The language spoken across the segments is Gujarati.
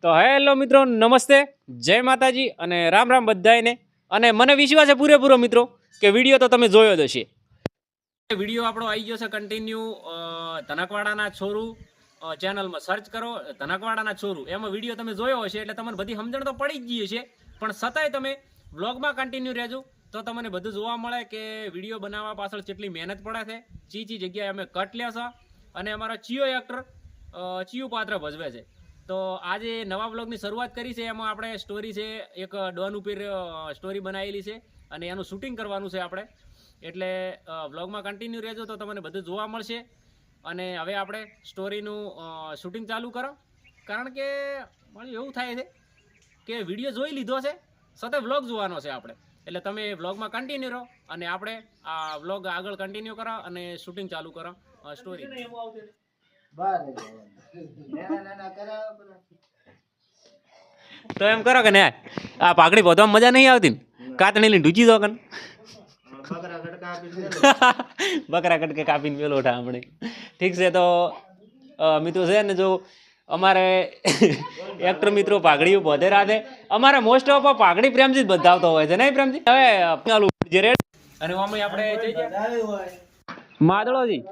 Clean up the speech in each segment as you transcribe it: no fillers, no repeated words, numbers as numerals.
તો હેલો મિત્રો, નમસ્તે, જય માતાજી અને રામ રામ બધાને. અને મને વિશ્વાસ છે પૂરેપૂરો મિત્રો કે વિડીયો તો તમે જોયો જ હશે. વિડીયો આપણો આવી ગયો છે કન્ટિન્યુ ધનકવાડાના છોરું ચેનલમાં સર્ચ કરો, ધનકવાડાના છોરું, એમાં વિડીયો તમે જોયો હશે એટલે તમને બધી સમજણ તો પડી જ ગઈ છે. પણ છતાંય તમે વ્લોગમાં કન્ટિન્યુ રહેજો તો તમને બધું જોવા મળે કે વિડીયો બનાવવા પાછળ કેટલી મહેનત પડે છે, ચી જગ્યાએ અમે કટ લે છે અને અમારો ચિયો એક્ટર ચિયું પાત્ર ભજવે છે. તો આજે નવા બ્લોગની શરૂઆત કરી છે. એમાં આપણે સ્ટોરી છે એક ડોન ઉપર સ્ટોરી બનાવેલી છે અને એનું શૂટિંગ કરવાનું છે આપણે. એટલે બ્લોગમાં કન્ટિન્યુ રહેજો તો તમને બધું જોવા મળશે. અને હવે આપણે સ્ટોરીનું શૂટિંગ ચાલુ કરો, કારણ કે મને એવું થાય છે કે વિડીયો જોઈ લીધો છે છતાં વ્લોગ જોવાનો છે આપણે. એટલે તમે વ્લોગમાં કન્ટિન્યુ રહો અને આપણે આ વ્લોગ આગળ કન્ટિન્યુ કરો અને શૂટિંગ ચાલુ કરો સ્ટોરી. તો એમ કરો કે ને આ પાઘડી પોતવામાં મજા નહીં આવતી ને, કાતણી લઈને ઢૂચી દો કન બકરા કટકે કાપીને પેલો ઉઠા આપણે. ઠીક છે. તો મિત્રો છે ને, જો અમારે એક્ટર મિત્રો પાઘડી બધે રાધે અમારે મોસ્ટ ઓફ પાઘડી પ્રેમજી જ બધાવતો હોય છે, નહીં પ્રેમજી? હવે અને અમે આપણે જઈ જાય માદળોજી,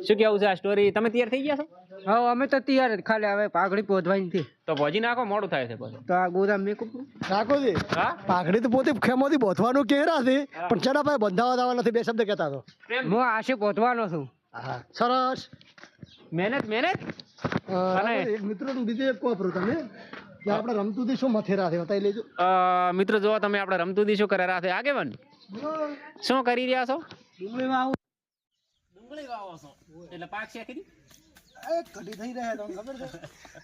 શું કેવું છે આ સ્ટોરી? તમે તૈયાર થઈ ગયા છો? હા, અમે તો તૈયાર જ, ખાલી હવે પાઘડી પોધવાની છે. તો ભજી નાખો, મોડું થાય છે પછી. તો આ ગોદામ મેકઅપ રાખો છે. હા, પાઘડી તો પોતે ખેમોથી બોધવાનું કેરા છે, પણ ચડા ભાઈ બંધાવા દાવા નથી, બે શબ્દ કહેતા તો. હું આશે પોધવાનો છું. હા, સરસ મહેનત મહેનત. અને એક મિત્રનું બીજું એક કોપરું તમે કે આપણે રમતું થી શું મથેરા છે બતાવી લેજો. મિત્રો જો તમે આપણે રમતું દી શું કરે રાતે આગેવાન શું કરી રહ્યા છો? ડુંગળી વાવો છો એટલે પાક શેકી દી કઢી થઈ રહ્યા તમને ખબર છે?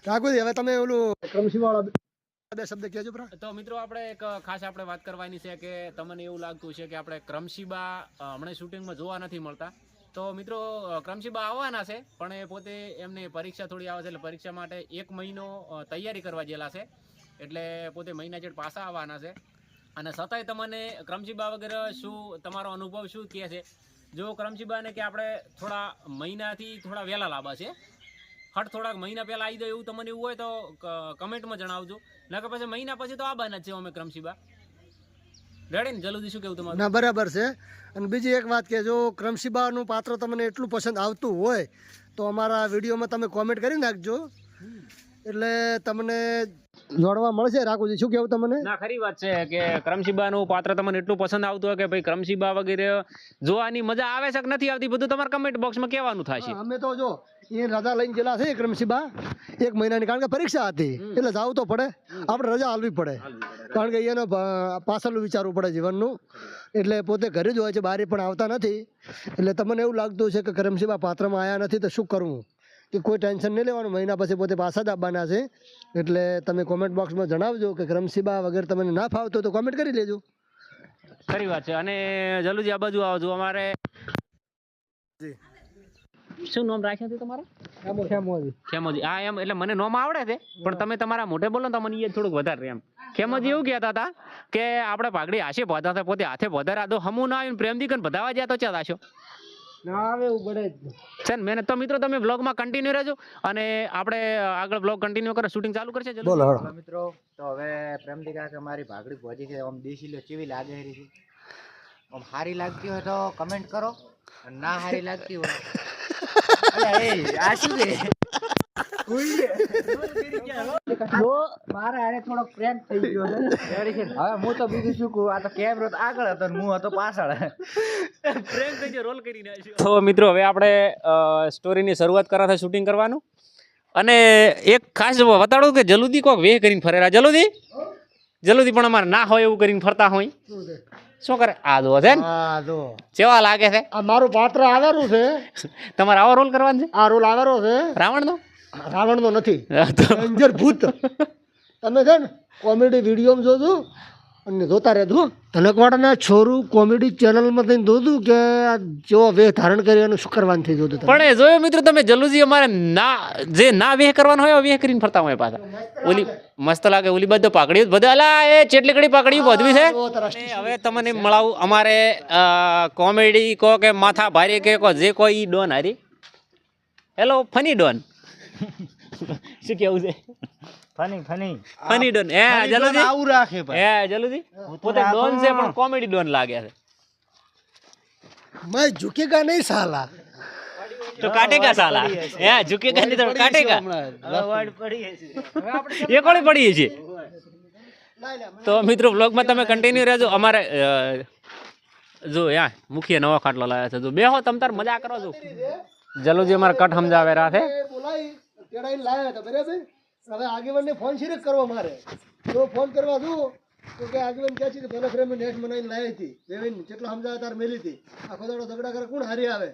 રાખો છે. હવે તમે ઓલું ક્રમશી વાળા બે શબ્દ કહેજો પ્રા. તો મિત્રો આપણે એક ખાસ આપણે વાત કરવાની છે કે તમને એવું લાગતું છે કે આપણે ક્રમશીબા હમણાં શૂટિંગમાં જોવા નથી મળતા. તો મિત્રો ક્રમશીબા આવવાના છે, પણ એ પોતે એમને પરીક્ષા થોડી આવે છે એટલે પરીક્ષા માટે 1 મહિનો તૈયારી કરવા ગયેલા છે. એટલે પોતે મહિના જેટ પાછા આવવાના છે. અને છતાંય તમને ક્રમશીબા વગેરે શું તમારો અનુભવ શું કહે છે? જો ક્રમશીબાને કે આપણે થોડા મહિનાથી થોડા વહેલા લાવવા છે, હટ થોડાક મહિના પહેલાં આવી જાય એવું તમને એવું હોય તો કમેન્ટમાં જણાવજો. ના કે પછી મહિના પછી તો આવવાના જ છે અમે ક્રમશીબા. રેડી ને જલ્દી? શું કેવું તમારું? ના, બરાબર છે. અને બીજી એક વાત કે જો ક્રમશીબાનું પાત્ર તમને એટલું પસંદ આવતું હોય તો અમારા વિડીયોમાં તમે કોમેન્ટ કરી નાખજો, એટલે તમને જોડવા મળશે. રાખુજી, શું કેવું તમને? ના, ખરી વાત છે કે ક્રમશીબાનું પાત્ર તમને એટલું પસંદ આવતું હોય કે ભાઈ ક્રમશીબા વગેરે જોવાની મજા આવે છે કે નથી આવતી, બધું તમારે કમેન્ટ બોક્સમાં કહેવાનું થશે. અમે તો જો એ રજા લઈને ગયેલા છે ક્રમશીબા 1 મહિનાની, કારણ કે પરીક્ષા હતી એટલે જવું તો પડે, આપણે રજા આલવી પડે, કારણ કે એનો પાછળનું વિચારવું પડે જીવનનું. એટલે પોતે ઘરે જ હોય છે, બહાર પણ આવતા નથી. એટલે તમને એવું લાગતું છે કે ક્રમશીબા પાત્રમાં આવ્યા નથી તો શું કરવું, કે કોઈ ટેન્શન નહીં લેવાનું, મહિના પછી પોતે પાછા જ આવવાના છે. એટલે તમે કોમેન્ટ બોક્સમાં જણાવજો કે ક્રમશીબા વગેરે તમને ના ફાવતો તો કોમેન્ટ કરી લેજો. ખરી વાત છે. અને જલ્દી આ બાજુ આવજો. અમારે શું નામ રાખ્યું છે તમારું? ખેમોજી. હા, એમ એટલે મને નામ આવડે છે, પણ તમે તમારા મોઢે બોલો તો મને એ થોડુંક વધારે એમ. ખેમોજી એવું કહેતા હતા કે આપણે પાઘડી હાથે પોધા હતા, પોતે હાથે પોધારા દો, હમું ના આવીને પ્રેમથી કન પધાવા ગયા તો ચાલ આશો ના આવે એવું પડે છે ને મહેનત. તો મિત્રો તમે વ્લોગમાં કન્ટિન્યુ રહેજો અને આપણે આગળ વ્લોગ કન્ટિન્યુ કરે, શૂટિંગ ચાલુ કરશે. બોલો મિત્રો. તો હવે પ્રેમથી કાકે અમારી ભાગડી પહોંચી છે. આમ દેશી લો કેવી લાગે છે? આમ સારી લાગતી હોય તો કમેન્ટ કરો, અને ના સારી લાગતી હોય આ શું છે? મારા હારે થોડો પ્રેમ થઈ ગયો છે. હવે હું તો બીજું શું કહું, આ તો કેમેરો આગળ હતો ને હું હતો પાછળ. પ્રેમ થઈ ગયો, રોલ કરીને આવ્યો. તો મિત્રો હવે આપણે સ્ટોરીની શરૂઆત કરા છે શૂટિંગ કરવાનું. અને એક ખાસ બતાડું કે જલ્દી કોક વેહ કરીને ફરેરા. જલ્દી પણ અમારે ના હોય એવું કરીને ફરતા હોય. શું કરે આ જો છે ને, કેવા લાગે છે? આ મારું પાત્ર આવેલું છે. તમારે આવો રોલ કરવાનો છે? આ રોલ આવેલો છે રાવણનો. રાવણનો નથી, ડેન્જર ભૂત. તમે છે ને કોમેડી વિડીયોમાં જોજો અને જોતા રહેજો. ધનકવાડાના છોરું કોમેડી ચેનલમાં થઈને જોતું કે આ જેવો વેહ ધારણ કરી એનું શું કરવાનું થઈ જોતું. પણ એ જોયો મિત્રો તમે, જલ્દી અમારે ના જે ના વેહ કરવાનો હોય વેહ કરીને ફરતા હોય પાછા. ઓલી મસ્ત લાગે, ઓલી બધો પાકડી બધા અલા એ ચેટલી કડી પાકડી બધવી છે. હવે તમને મળાવું અમારે કોમેડી કહો કે માથા ભારે કે જે કોઈ ડોન હારી. હેલો ફની ડોન, શું કેવું છે? ફની ડોન હે જલુજી આવું રાખે હે જલુજી પોતે ડોન છે પણ કોમેડી ડોન લાગે છે मैं झुकेगा नहीं साला તો કાટેગા સાલા હે ઝુકેગા નહીં તો કાટેગા એ કોળી પડી છે તો મિત્રો વ્લોગમાં તમે કન્ટિન્યુ રહેજો અમારે જો યા મુખીએ નવો ખાટલો લાવ્યા છે જો બેહો તમ તાર મજા કરો છો જલુજી અમારે કટ સમજાવે રહ્યા છે બોલાઈ તેડાઈને લાયા હતા બરાબર હવે આગેવાનને ફોન શિરક કરવો મારે તો ફોન કરવા દઉં તો કે આગેવાન કહે છે કે પહેલા ફ્રેમ નેટ બનાવીને લાવી હતી બેવીન જેટલો સમજાવે તાર મેલી હતી આખો દાડો ઝઘડા કરે કોણ હારી આવે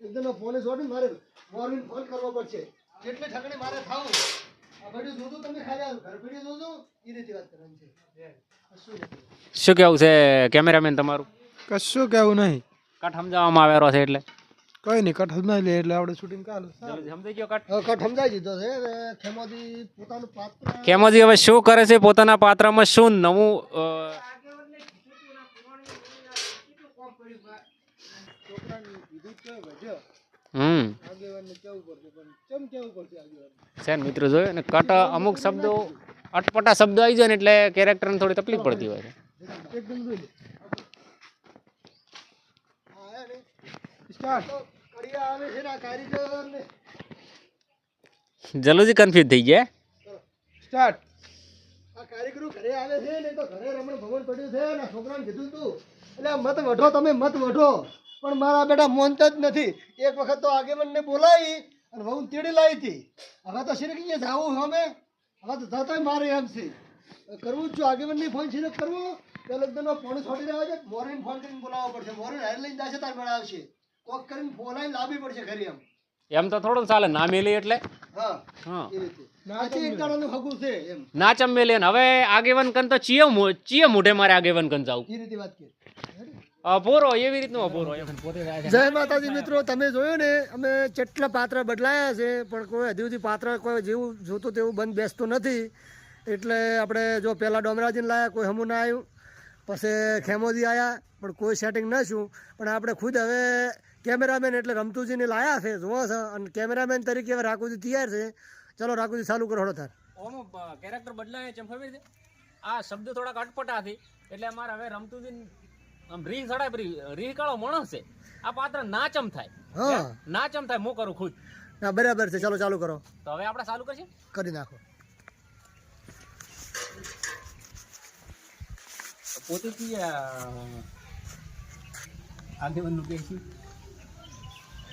એકદમ ફોને છોડીને મારે મોરવીન ફોન કરવો પડશે કેટલી ઠકણી મારે થાવું આ બધું જોતું તમે ખાલી ઘર પીડી જોજો એ રીતે વાત કરવાની છે શું નથી. શું કેવું છે કેમેરામેન તમારું કશું કેવું નહીં કટ સમજાવવામાં આવેલો છે એટલે કઈ નહીં કટ સમજાવી લે એટલે આપણે શૂટિંગ ચાલુ જલ્દી સમજાઈ ગયો કટ હવે કટ સમજાઈ દીધો છે હવે ખેમોદી પોતાનું પાત્ર કેમોજી હવે શું કરે છે પોતાના પાત્રમાં શું નવું આગેવાનને કેવું પડશે પણ કેમ કેવું પડશે આગેવાન છે ને મિત્રો જોયું ને કટ અમુક શબ્દો અટપટા શબ્દો આવી જાય ને એટલે કેરેક્ટરને થોડી તકલીફ પડતી હોય છે એકદમ જોઈ લે હા હે ને સ્ટાર્ટ તો કડિયા આવે છે ને આ કારીગર ને જલ્દી કન્ફ્યુઝ થઈ ગયા સ્ટાર્ટ આ કારીગરો ઘરે આવે છે ને તો ઘરે રમણ ભવન પડ્યું છે ને છોકરાને કીધું તું એટલે આ મત વઢો તમે મત વઢો પણ મારા બેટા મોનતા જ નથી એક વખત તો આગેવાનને બોલાવી અને વહુ તેડી લાવી હતી હવે તો શિરક જાવું અમે હવે તો જતો મારે એમ છે કરવું જ છું આગેવાનની ફોન શિરક કરવો તો લગ્નમાં પોણી છોડી રહ્યા છે મોરીને ફોન કરીને બોલાવવો પડશે મોરીને હાર લઈને જશે તાર મેળાવશે કોક કરીને બોલાવીને લાવવી પડશે ઘરે એમ એમ તો થોડું ચાલે ના મેલી એટલે હા હા એ રીતે નાચી એક દાડાનું હગું છે એમ નાચમ મેલે ને હવે આગેવન કન તો ચીએ મોઢે મારે આગેવન કન જાવ એ રીતે વાત કરી પોરો એવી રીતનો પોરો એમ જય માતાજી મિત્રો તમે જોયું ને અમે કેટલા પાત્ર બદલાયા છે પણ કોઈ હજી સુધી પાત્ર કોઈ જેવું જોતું તેવું બંધ બેસતું નથી એટલે આપણે જો પહેલાં ડોમરાજીને લાયા કોઈ હમું ના આવ્યું પછી ખેમોજી આવ્યા પણ કોઈ સેટિંગ ન શું પણ આપણે ખુદ હવે કેમેરામેન એટલે રમતુજીને લાયા છે જોવો છે અને કેમેરામેન તરીકે હવે રાખુજી તૈયાર છે ચલો રાખુજી ચાલુ કરો હળો તાર ઓમ કેરેક્ટર બદલાય ચમ ખબર છે આ શબ્દ થોડાક અટપટાથી એટલે અમારે હવે રમતુજી આમ રીહ સડાય રીહ કાળો માણસ છે આ પાત્ર નાચમ થાય હા નાચમ થાય હું કરું ખુદ ના બરાબર છે ચાલો ચાલુ કરો તો હવે આપણે ચાલુ કરશે કરી નાખો પોતે આગેવાનનું કે છે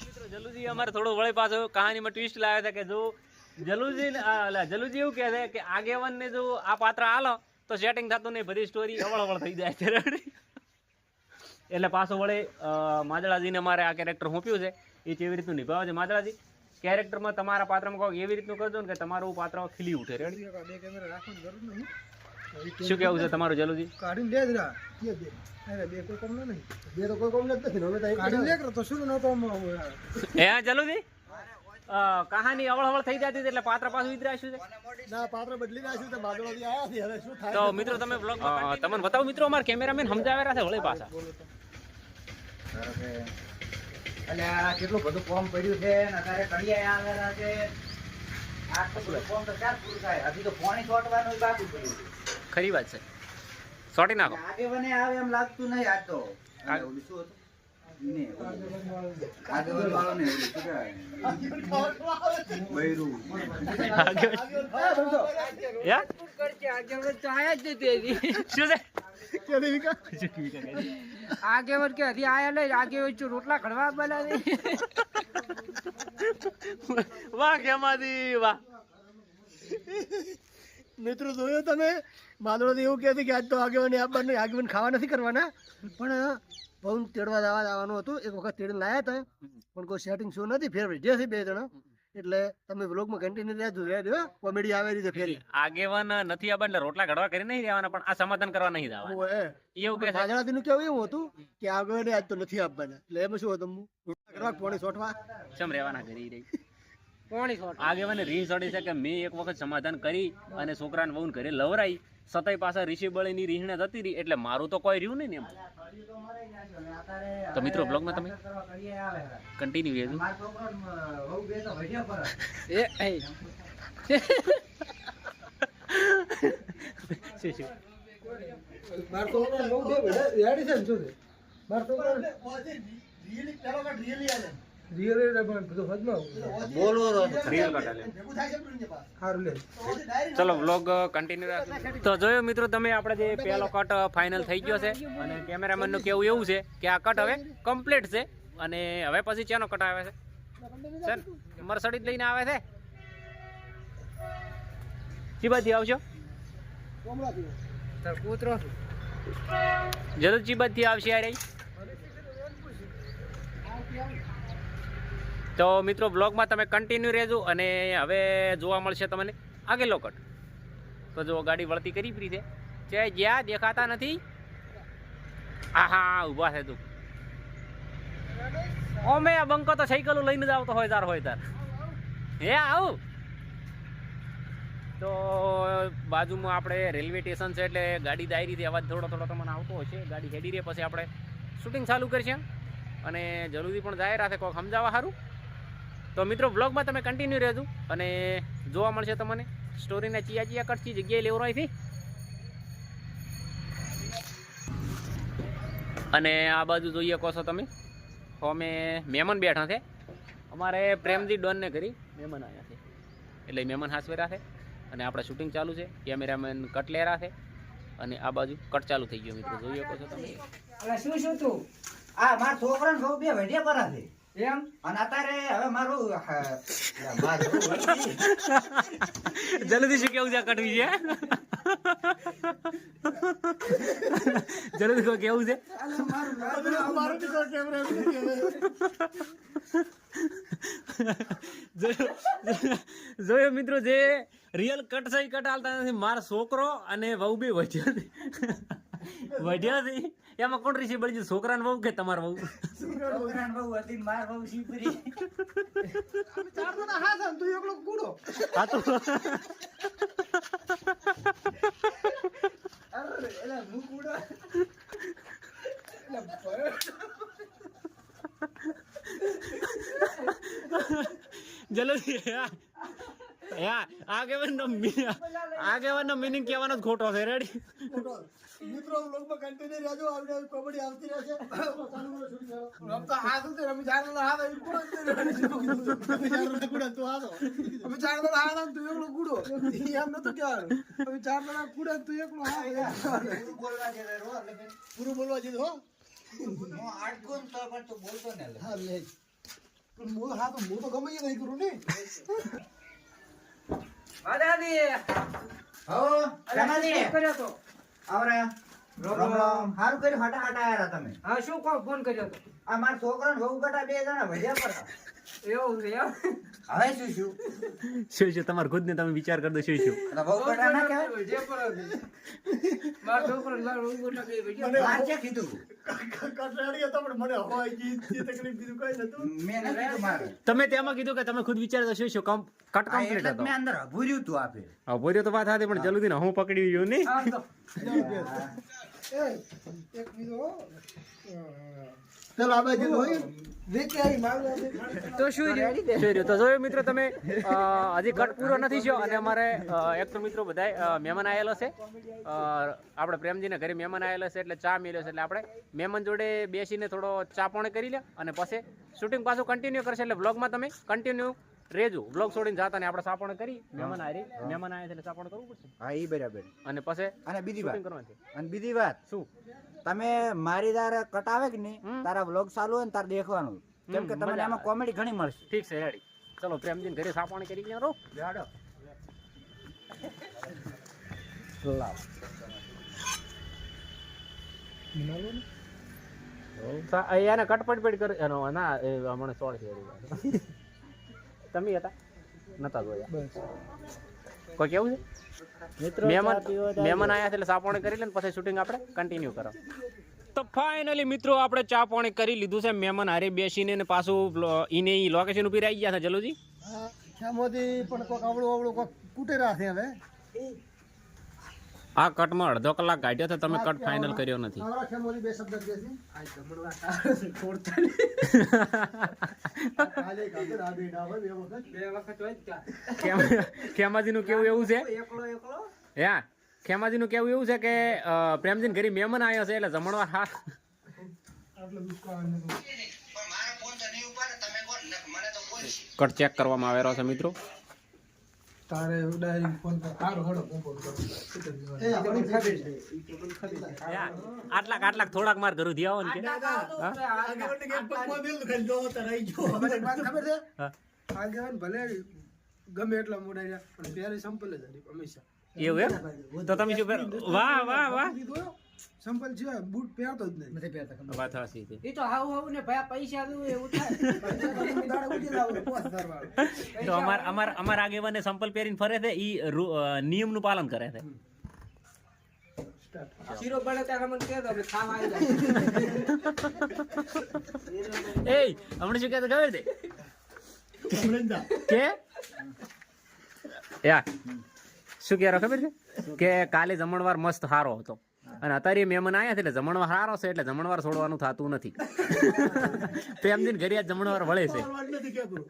મિત્રો જલુજી અમારે થોડો વળે પાછો કહાનીમાં ટ્વિસ્ટ લાવ્યા હતા કે જો જલુજી એવું કહે છે કે આગેવાનને જો આ પાત્ર આલો તો સેટિંગ થતું નહીં બધી સ્ટોરી અવળ થઈ જાય છે એટલે પાછો વળે માદળાજીને અમારે આ કેરેક્ટર સોંપ્યું છે એ કેવી રીતનું નિભાવે છે માદળાજી કેરેક્ટરમાં તમારા પાત્રમાં કહો એવી રીતનું કરજો ને કે તમારું પાત્ર ખીલી ઉઠે રેડી બે કેમેરા રાખવાની જરૂર નહીં શું કેવું છે તમારું જલુજી કાઢીને લે જ રા અરે બે કોઈ કામ નહીં બે તો કોઈ કોમ નથી ને હવે તો એક કાઢીને લે તો શું નતો હે જલુજી કહાની અવળ થઈ જતી એટલે પાત્ર પાછું વિતરાશું છે ના પાત્ર બદલી નાખ્યું તો બાદળોથી આયા છે હવે શું થાય તો મિત્રો તમે બ્લોગમાં તમને બતાવો મિત્રો અમારા કેમેરામેન સમજાવે રહ્યા છે વળી પાછા એટલે આ કેટલું બધું કોમ પડ્યું છે ને અત્યારે કડિયા આવેલા છે આટલું બધું કોમ તો ક્યાં પૂરું થાય હજી તો પાણી છોટવાનું બાકી પડ્યું છે. ખરી વાત છે સોટી નાખો આગેવાને આવે એમ લાગતું નહીં આજ તો અને ઓલું શું હતું? ને આગેવાન વાળો ને ઓલું શું કહેવાય? બૈરું. યા શું છે આગેવન કે હજી આયા નહીં આગેવન જો રોટલા ઘડવા બનાવે વાહ કેમાદી વાહ મિત્રો જોયો તમે માદળોથી એવું કહેતી કે આજ તો આગેવાન આપવાનું આગેવાન ખાવા નથી કરવાના પણ બહુ તેડવા જવાનું હતું એક વખત તેડીને લાયા હતા પણ કોઈ સેટિંગ શો નથી ફેર જે છે બે જણા એટલે તમે વ્લોગમાં કન્ટિન્યુ રહેજો કોમેડી આવે રીતે ફેરી આગેવાન નથી આવવા એટલે રોટલા ઘડવા કરી નહીં દેવાના પણ આ સમાધાન કરવા નહીં દેવા એવું કે માદળાથી કેવું એવું હતું કે આગેવાને આજ તો નથી આપવાના એટલે એમાં શું હતું રોટલા કરવા પોણી સોટવા ચમ રહેવાના કરી રહી કોણી છોડ આગેવાને રીહ ચડી છે કે મેં એક વખત સમાધાન કરી અને છોકરાને વહુને ઘરે લવરાઈ સતાઈ પાછા ઋષિ બળીની રીહણે જતી રહી એટલે મારું તો કોઈ રહ્યું નહીં ને એમ તો મિત્રો બ્લોગમાં તમે કન્ટિન્યુ રહેજો મારો છોકરો વહુ બે તો ભજ્યા પર. એ શું શું માર તો બહુ બે રેડી છે ને શું છે માર તો રિયલ પણ બધું હદમાં બોલો રિયલ કટ આલે સારું લે ચલો વ્લોગ કન્ટિન્યુ રાખો. તો જોયો મિત્રો તમે આપણે જે પહેલો કટ ફાઇનલ થઈ ગયો છે અને કેમેરામેનનું કેવું એવું છે કે આ કટ હવે કમ્પ્લીટ છે અને હવે પછી ચેનો કટ આવે છે સર મરસડીજ લઈને આવે છે ચીબાથી આવશો તાર કૂતરો જરૂર ચીબાથી આવશે યાર તો મિત્રો બ્લોગમાં તમે કન્ટિન્યુ રહેજો અને હવે જોવા મળશે તમને આગળનો કટ. તો જો ગાડી વળતી કરી પડી છે જ્યાં દેખાતા નથી. આહા ઊભા છે તું ઓમે આ બંકો તો સાયકલ લઈને જ આવતો હોય તાર હે આવું. તો બાજુમાં આપણે રેલવે સ્ટેશન છે એટલે ગાડી દાયરીથી અવાજ થોડો તમને આવતો હશે. ગાડી હેડી રહે પછી આપણે શૂટિંગ ચાલુ કરીશું અને જલ્દી પણ જાય રાખે કોઈક સમજાવવા સારું. તો મિત્રો બ્લોગમાં તમે કન્ટિન્યુ રહેજો અને જોવા મળશે તમને સ્ટોરીના ચિયા કટથી જગ્યાએ લેવરાયથી. અને આ બાજુ જોઈએ કહો છો તમે અમે મહેમાન બેઠા છે અમારે પ્રેમજી ડોનને કરી મહેમાન આવ્યા છે એટલે મહેમાન હાસવેરા છે અને આપણે શૂટિંગ ચાલુ છે. કેમેરામેન કટ લેરા છે અને આ બાજુ કટ ચાલુ થઈ ગયો મિત્રો જોઈએ કહો છો તમે. અલા શું તું આ મારા છોકરાને બહુ બે વઢિયા પરા છે એમ અને અત્યારે હવે મારું જલ્દી શું કેવું છે આ કટવી છે જલ્દી કેવું છે જોયો મિત્રો જે રિયલ કટ છે કટ હાલતા નથી. મારો છોકરો અને વહુ બે વઢ્યા છે એમાં કોણ રીસી બળી છોકરાને વહુ કે તમારે વહુ છોકરાને બહુ હતી માર બહુ શીપરી ચાર જણા હાથ તું એકલો કૂડો હા તો અરે એલા હું કૂડો જલ્દી આગેવાનો મિનિંગ કહેવાનો જ ખોટો છે. રેડી મિત્રો વ્લોગમાં કન્ટિન્યુ રહેજો આવડે કોમેડી આવતી રહેશે રમતા હાથ ઉતે રમી ચાર જણા હાથ આવી કૂડો અમે ચાર જણા કૂડો તું હાથો અમે ચાર જણા હાથ તું એકલો કૂડો એમ નતું કહેવાનું અમે ચાર જણા કૂડો તું એકલો હાથ પૂરું બોલવા છે રો એટલે પૂરું બોલવા દીધું હો હું આટકું તો પણ તું બોલતો ને હા લે પણ હું હા તો હું તો ગમે એ નહીં કરું ને દાદી હો જમાજી કર્યો તો આવરે રામ રામ હારું કર્યું હટા આયા તમે હા શું કહો ફોન કર્યો તો આ મારા છોકરાને બહુ બેટા બે જણા વઢિયા પરા એવું છે એમ હવે શું શું તમારે ખુદ ને તમે વિચાર કરી દો શું એટલે બહુ બેટા ના કહેવાય જે પર મારો છોકરો લાલ ઉગોટા બે વિડિયો માર છે કીધું કટરાડી હતા પણ મને હવાઈ ગઈ તે તકલીફ બીજું કઈ નતું મેં નથી કીધું મારે તમે તેમાં કીધું કે તમે ખુદ વિચાર દો શું કટ આ કમ્પ્લીટ એટલે જ હતો મેં અંદર અભૂર્યું તું આપે હા બોલ્યો તો વાત હતી પણ જલ્દી હું પકડી ગયો નહીં. આમ તો એ એક બીજો ચાલ આ બાજુ હોય દેખ આઈ મારું તો શું રહ્યું શું રહ્યું? તો જોયું મિત્રો તમે હજી કટ પૂરો નથી થયો અને અમારે એક તો મિત્રો બધાય મહેમાન આવેલો છે. આપણે પ્રેમજીને ઘરે મહેમાન આવેલો છે એટલે ચા મેલ્યો છે એટલે આપણે મહેમાન જોડે બેસીને થોડો ચા પાણી કરી લે અને પછી શૂટિંગ પાછું કન્ટિન્યુ કરશે એટલે બ્લોગમાં તમે કન્ટિન્યુ રેજો. બ્લોગ છોડીને જાતા ને આપણે ચા પાણી કરી મહેમાન આવ્યા છે એટલે ચા પાણી કરવું પડશે હા ઈ બરાબર અને પછી અને બીજી શૂટિંગ વાત કરવાની છે. અને બીજી વાત શું તમે મારી તારે કટાવે કે નહીં તારા વ્લોગ ચાલુ હોય ને તારે દેખવાનું કેમ કે તમને એમાં કોમેડી ઘણી મળશે. ઠીક છે રેડી. ચલો પ્રેમજીને ઘરે ચા પાણી કરી ગયા રહો. જાડો એને કટપટ કર એનો ના મને સોળ છે તમે હતા નતા જોયા કોઈ કેવું છે મહેમાન આયા છે એટલે ચા પાણી કરી લે ને પછી શૂટિંગ આપણે કન્ટિન્યુ કરો. તો ફાઇનલી મિત્રો આપણે ચા પાણી કરી લીધું છે મહેમાન હારે બેસીને ને પાછું ઈને લોકેશન ઉપર આવી ગયા છે. જલોજી શામોથી પણ કોક આવડું કોક કુટેરા છે હવે આ કટમાં અડધો કલાક કાઢ્યો તો તમે કટ ફાઇનલ કર્યો નથી. આવડા શામોથી બે શબ્દ કહે છે કાલે કાલે આ બેડા હોય બે વખત બે વખત હોય જ ત્યાં કેમાજી નું કેવું એવું છે એકલો હે ખેમાજીનું કેવું એવું છે કે પ્રેમજીને ઘરે મહેમાન આવ્યો છે એટલે જમણવાર હા આટલો દુષ્કાળ નતો. કટ ચેક કરવામાં આવેલો છે મિત્રો. તારે ડાયરેક્ટ ફોન પર હારો હડો ફોન કરો. એ આપણી ખબર છે. આટલાક થોડાક માર ઘરું થી આવો ને કે આગેવાનને કે પપ્પા બેલ ખાલી જો તો રહી ગયો. મને એક વાત ખબર છે? હા. આગેવાન ભલે ગમે એટલા મોડા રહ્યા પણ ત્યારે સંપલ જ હતી હંમેશા. એવું એમ તો તમે શું પહેરો? વાહ કીધું હો, સંપલ છે બૂટ પહેરતો જ નહીં. વાત હાચી છે. એ તો હાવ ને ભાઈ પૈસા દઉં એવું થાય. તમે દાડે ઉડી લાવો, પોસ ધરવાળો. તો અમાર આગેવાને સંપલ પહેરીને ફરે છે ઈ નિયમનું પાલન કરે છે. શીરો બને ત્યારે મને કહે તો અમે ખાવા આવી જાય. એ હમણાં શું કહેતો ખબર છે કે યા શું કહેરો ખબર છે કે કાલે જમણવાર મસ્ત સારો હતો અને અત્યારે મહેમાન આવ્યા છે એટલે જમણવાર સારો છે એટલે જમણવાર છોડવાનું થતું નથી. પ્રેમદીન ઘરે આજ જમણવાર વળે છે. નથી કહેતું.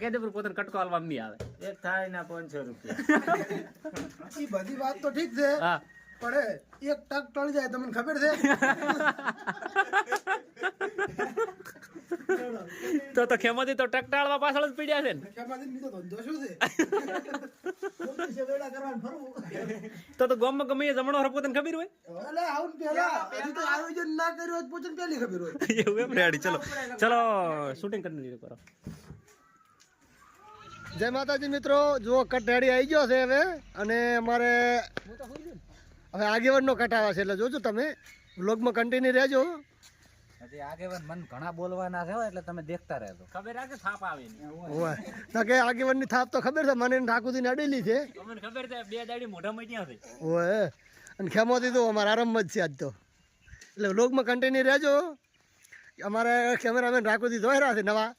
કેદેપુર પોતાને કટકો હાલવા નહીં આવે. ઈ બધી વાત તો ઠીક છે હા પણ એક ટક ટળી જાય તમને ખબર છે? તો ખેમાથી તો ટકટાળવા પાછળ જ પીડ્યા છે ને. ખેમાથી બીજો ધંધો શું છે? પોલીસે વેડા કરવાનું ફરવું. તો ગામમાં ગમે એ જમણવાર પોતાને ખબર હોય. અલે આવું ને પહેલા હજી તો આયોજન ના કર્યું હોય તો પૂછીને પહેલી ખબર હોય. એવું એમ રેડી. ચલો શૂટિંગ કરીને કરો. જય માતાજી મિત્રો, જુઓ કટ રેડી આવી ગયો છે હવે અને અમારે હવે આગેવાનનો કટ આવે છે એટલે જોજો તમે વ્લોગમાં કન્ટિન્યુ રહેજો. હજી આગેવાન મન ઘણા બોલવાના છે હો, એટલે તમે દેખતા રહેજો. ખબર રાખે થાપ આવે ને. હોય ના કે આગેવાનની થાપ તો ખબર છે મને ઠાકુરજીને અડેલી છે. અમને ખબર છે બે દાડી મોઢામાં ક્યાં છે. હોય અને ખેમોથી તો અમારા આરામમાં જ છે આજ તો એટલે વ્લોગમાં કન્ટિન્યુ રહેજો. અમારે કેમેરામેન ઠાકુરજી જોઈ રહ્યા છે નવા.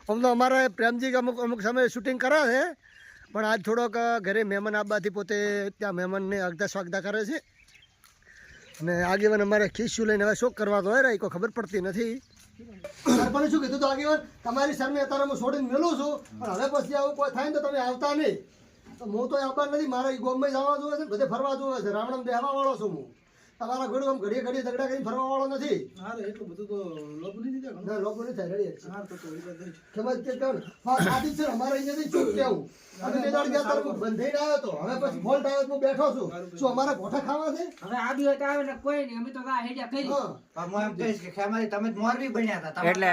આમ તો અમારે પ્રેમજી અમુક સમયે શૂટિંગ કરે છે પણ આજ થોડોક ઘરે મહેમાન આવવાથી પોતે ત્યાં મહેમાનને અગતા સ્વાગતા કરે છે અને આગેવાન અમારે ખીસ્યું લઈને હવે શોક કરવા તો હોય કોઈ ખબર પડતી નથી. પણ શું કીધું તો આગેવાન તમારી સામે અત્યારે હું છોડીને મેલું છું પણ હવે પછી આવું કોઈ થાય ને તો તમે આવતા નહીં. તો હું તો આવવા નથી, મારે ગોમમાં જવા જોવે છે, બધે ફરવા જોવે છે. રામણામ બેહવા વાળો છું હું. તમારા ઘોડું આમ ઘડીએ ઝઘડા કરીને ફરવા વાળો નથી. હા એટલું બધું તો લોભ નહીં દીધા. ના લોકો નહીં થાય રેડી છે. હા તો એ બધું ખેમત કે કહું આદિ છે અમારે અહીંયાથી ચૂપ કેવું અમે બે દાડ ગયા તાર બંધાઈને આવ્યો તો હવે પછી ફોલ્ટ આવ્યો તો હું બેઠો છું. શું અમારે ગોઠા ખાવા છે? હવે આ દિવસ આવે ને કોઈ નહીં, અમે તો આ હેડ્યા કરી. હા. પણ હું એમ કહીશ કે ખેમાજી તમે જ મોરબી બન્યા હતા. તમારા એટલે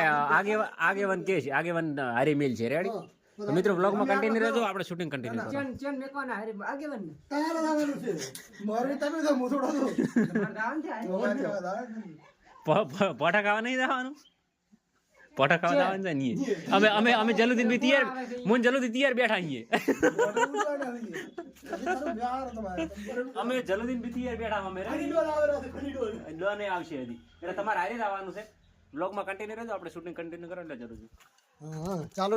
આગેવાન કે છે આગેવાન હારી મિલ છે. રેડી તો મિત્રો વ્લોગમાં કન્ટિન્યુ રહેજો. આપણે શૂટિંગ કન્ટિન્યુ કરો. ચેન મેકવાના હારે આગેવાન ને. તારે લાવવાનું છે. મોરબી તમે તો હું થોડો તો તમારે ગામ છે આ. પોઠા ખાવા નહીં જવાનું. પોઠા ખાવા જવાનું છે નહીં. અમે જલુદીન બી તૈયાર મુન જલુદી તૈયાર બેઠા છીએ. અમે જલુદીન બી તૈયાર બેઠા અમે લોને આવશે હજી એટલે તમારે હારી જ આવવાનું છે. વ્લોગમાં કન્ટિન્યુ રહેજો. આપણે શૂટિંગ કન્ટિન્યુ કરો એટલે જરૂર. હા ચાલો.